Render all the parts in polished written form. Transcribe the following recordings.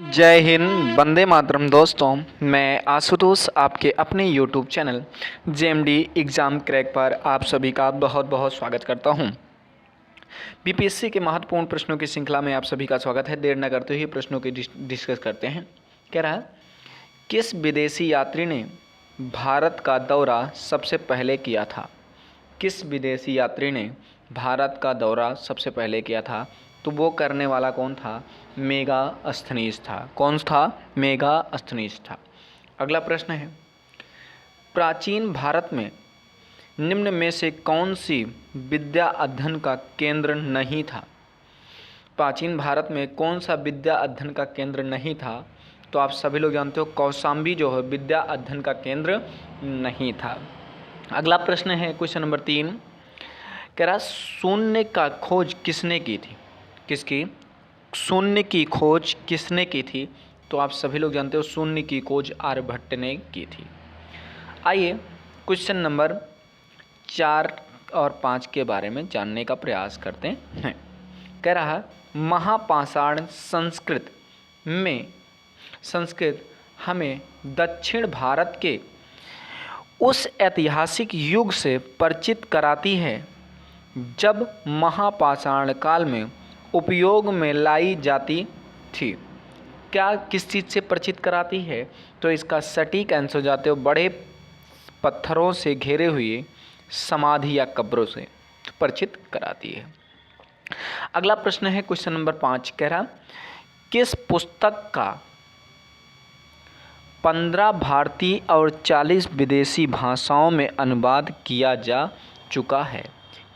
जय हिंद, वंदे मातरम। दोस्तों, मैं आशुतोष आपके अपने YouTube channel JMD exam crack पर आप सभी का बहुत बहुत स्वागत करता हूं। बीपीएससी के महत्वपूर्ण प्रश्नों की श्रृंखला में आप सभी का स्वागत है। देर न करते हुए प्रश्नों की डिस्कस करते हैं। कह रहा है, किस विदेशी यात्री ने भारत का दौरा सबसे पहले किया था? किस विदेशी यात्री ने भारत का दौरा सबसे पहले किया था? तो वो करने वाला कौन था? मेगास्थनीज था। कौन था? मेगास्थनीज था। अगला प्रश्न है, प्राचीन भारत में निम्न में से कौन सी विद्या अध्ययन का केंद्र नहीं था? प्राचीन भारत में कौन सा विद्या अध्ययन का केंद्र नहीं था? तो आप सभी लोग जानते हो, कौशाम्बी जो है विद्या अध्ययन का केंद्र नहीं था। अगला प्रश्न है क्वेश्चन नंबर 3। कह रहा, शून्य का खोज किसने की थी? किसकी? शून्य की खोज किसने की थी? तो आप सभी लोग जानते हो, शून्य की खोज आर्यभट्ट ने की थी। आइए क्वेश्चन नंबर 4 और 5 के बारे में जानने का प्रयास करते हैं। कह रहा है, महापाषाण संस्कृत हमें दक्षिण भारत के उस ऐतिहासिक युग से परिचित कराती है जब महापाषाण काल में उपयोग में लाई जाती थी। क्या किस चीज़ से परिचित कराती है? तो इसका सटीक आंसर जाते हो, बड़े पत्थरों से घेरे हुए समाधि या कब्रों से परिचित कराती है। अगला प्रश्न है क्वेश्चन नंबर 5। कह रहा, किस पुस्तक का 15 भारतीय और 40 विदेशी भाषाओं में अनुवाद किया जा चुका है?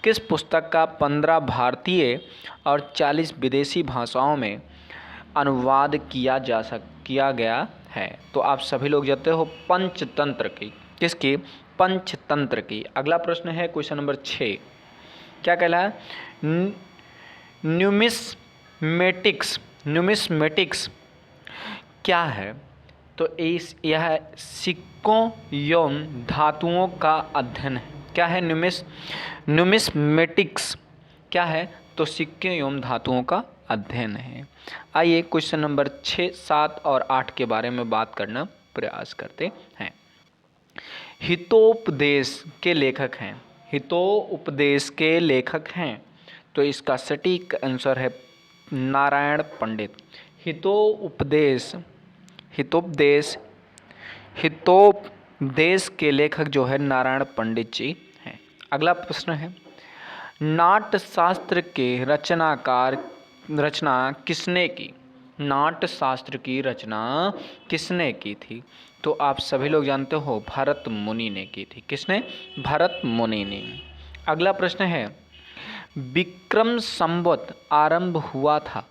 किस पुस्तक का 15 भारतीय और 40 विदेशी भाषाओं में अनुवाद किया गया है? तो आप सभी लोग जानते हो, पंचतंत्र की। किसकी? पंचतंत्र की। अगला प्रश्न है क्वेश्चन नंबर 6। क्या कहला है? न्यूमिस्मेटिक्स क्या है? तो यह सिक्कों एवं धातुओं का अध्ययन है। क्या है? न्यूमिस्मेटिक्स क्या है? तो सिक्के एवं धातुओं का अध्ययन है। आइए क्वेश्चन नंबर 6, 7 और 8 के बारे में बात करना प्रयास करते हैं। हितोपदेश के लेखक हैं। हितोपदेश के लेखक हैं, तो इसका सटीक आंसर है नारायण पंडित। हितोपदेश के लेखक जो है नारायण पंडित जी हैं। अगला प्रश्न है, नाट्यशास्त्र के रचना किसने की? नाट्यशास्त्र की रचना किसने की थी? तो आप सभी लोग जानते हो, भरत मुनि ने की थी। किसने? भरत मुनि ने। अगला प्रश्न है, विक्रम संवत आरंभ हुआ था।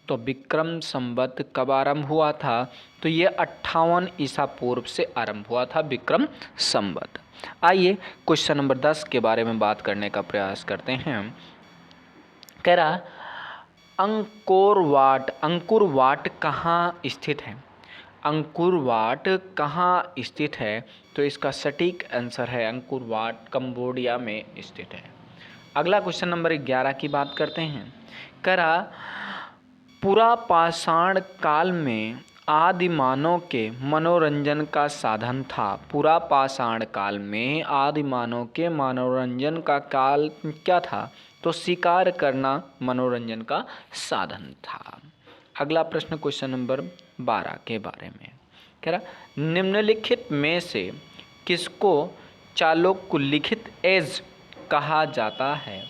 तो विक्रम संवत कब आरंभ हुआ था? तो ये 58 ईसा पूर्व से आरंभ हुआ था विक्रम संवत। आइए क्वेश्चन नंबर 10 के बारे में बात करने का प्रयास करते हैं। कह रहा, अंकुर वाट कहाँ स्थित है? अंकुर वाट कहाँ स्थित है? तो इसका सटीक आंसर है, अंकुर वाट कंबोडिया में स्थित है। अगला क्वेश्चन नंबर 11 की बात करते हैं। कह रहा, पुरापाषाण काल में आदि मानव के मनोरंजन का साधन था। पुरापाषाण काल में आदि मानव के मनोरंजन का काल क्या था? तो शिकार करना मनोरंजन का साधन था। अगला प्रश्न क्वेश्चन नंबर 12 के बारे में कह रहा, निम्नलिखित में से किसको चालुक्य लिखित एज कहा जाता है?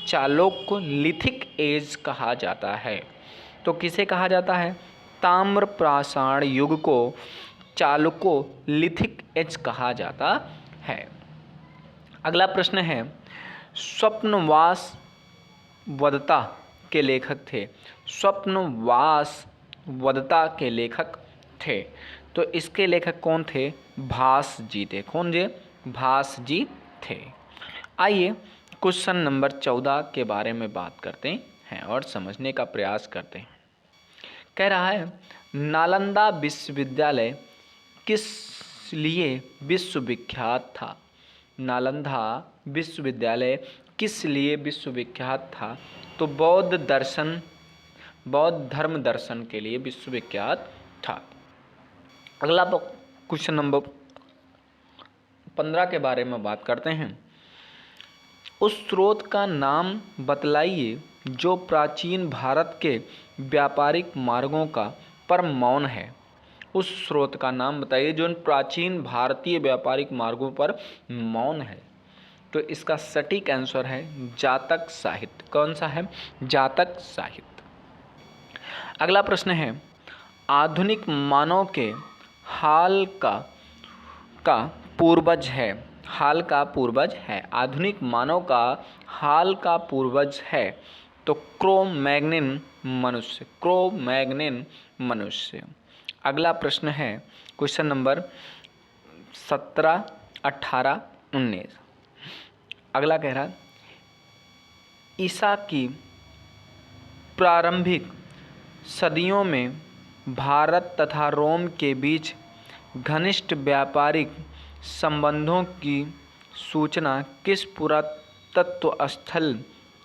चालुक्य लिथिक एज कहा जाता है। तो किसे कहा जाता है? ताम्रपाषाण युग को चालुक्य लिथिक एज कहा जाता है। अगला प्रश्न है, स्वप्नवास वदता के लेखक थे। स्वप्नवास वदता के लेखक थे, तो इसके लेखक कौन थे? भास जी थे। कौन जी? भास जी थे। आइए क्वेश्चन नंबर 14 के बारे में बात करते हैं और समझने का प्रयास करते हैं। कह रहा है, नालंदा विश्वविद्यालय किस लिए विश्वविख्यात था? नालंदा विश्वविद्यालय किस लिए विश्वविख्यात था? तो बौद्ध धर्म दर्शन के लिए विश्वविख्यात था। अगला क्वेश्चन नंबर 15 के बारे में बात करते हैं। उस स्रोत का नाम बतलाइए जो प्राचीन भारत के व्यापारिक मार्गों का परम मौन है। उस स्रोत का नाम बताइए जो प्राचीन भारतीय व्यापारिक मार्गों पर मौन है। तो इसका सटीक आंसर है जातक साहित्य। कौन सा है? जातक साहित्य। अगला प्रश्न है, आधुनिक मानव के हाल का पूर्वज है। हाल का पूर्वज है। आधुनिक मानव का हाल का पूर्वज है तो क्रो-मैग्नन मनुष्य। क्रो-मैग्नन मनुष्य। अगला प्रश्न है क्वेश्चन नंबर 17, 18, 19। अगला कह रहा, ईसा की प्रारंभिक सदियों में भारत तथा रोम के बीच घनिष्ठ व्यापारिक संबंधों की सूचना किस पुरातत्व स्थल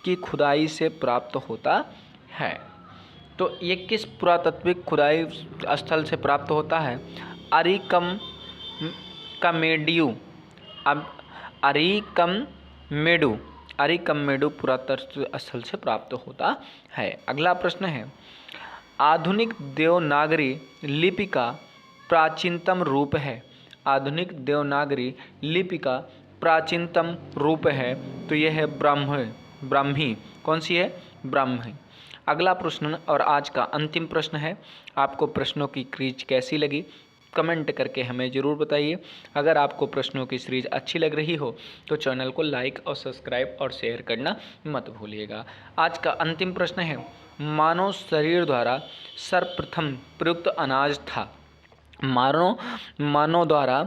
की खुदाई से प्राप्त होता है? तो ये किस पुरातात्विक खुदाई स्थल से प्राप्त होता है? अरिकमेडु पुरातत्व स्थल से प्राप्त होता है। अगला प्रश्न है, आधुनिक देवनागरी लिपि का प्राचीनतम रूप है। आधुनिक देवनागरी लिपि का प्राचीनतम रूप है तो यह है ब्राह्मी। कौन सी है? ब्राह्मी। अगला प्रश्न और आज का अंतिम प्रश्न है, आपको प्रश्नों की क्रीज कैसी लगी कमेंट करके हमें ज़रूर बताइए। अगर आपको प्रश्नों की सीरीज अच्छी लग रही हो तो चैनल को लाइक और सब्सक्राइब और शेयर करना मत भूलिएगा। आज का अंतिम प्रश्न है, मानव शरीर द्वारा सर्वप्रथम प्रयुक्त अनाज था। मानव द्वारा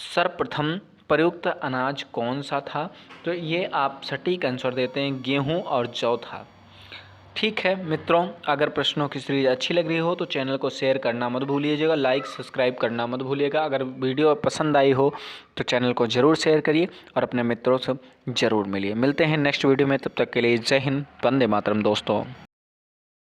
सर्वप्रथम प्रयुक्त अनाज कौन सा था? तो ये आप सटीक आंसर देते हैं गेहूं और जौ था। ठीक है मित्रों, अगर प्रश्नों की सीरीज अच्छी लग रही हो तो चैनल को शेयर करना मत भूलिएगा, लाइक सब्सक्राइब करना मत भूलिएगा। अगर वीडियो पसंद आई हो तो चैनल को ज़रूर शेयर करिए और अपने मित्रों से ज़रूर मिलिए। मिलते हैं नेक्स्ट वीडियो में, तब तक के लिए जय हिंद, वंदे मातरम दोस्तों।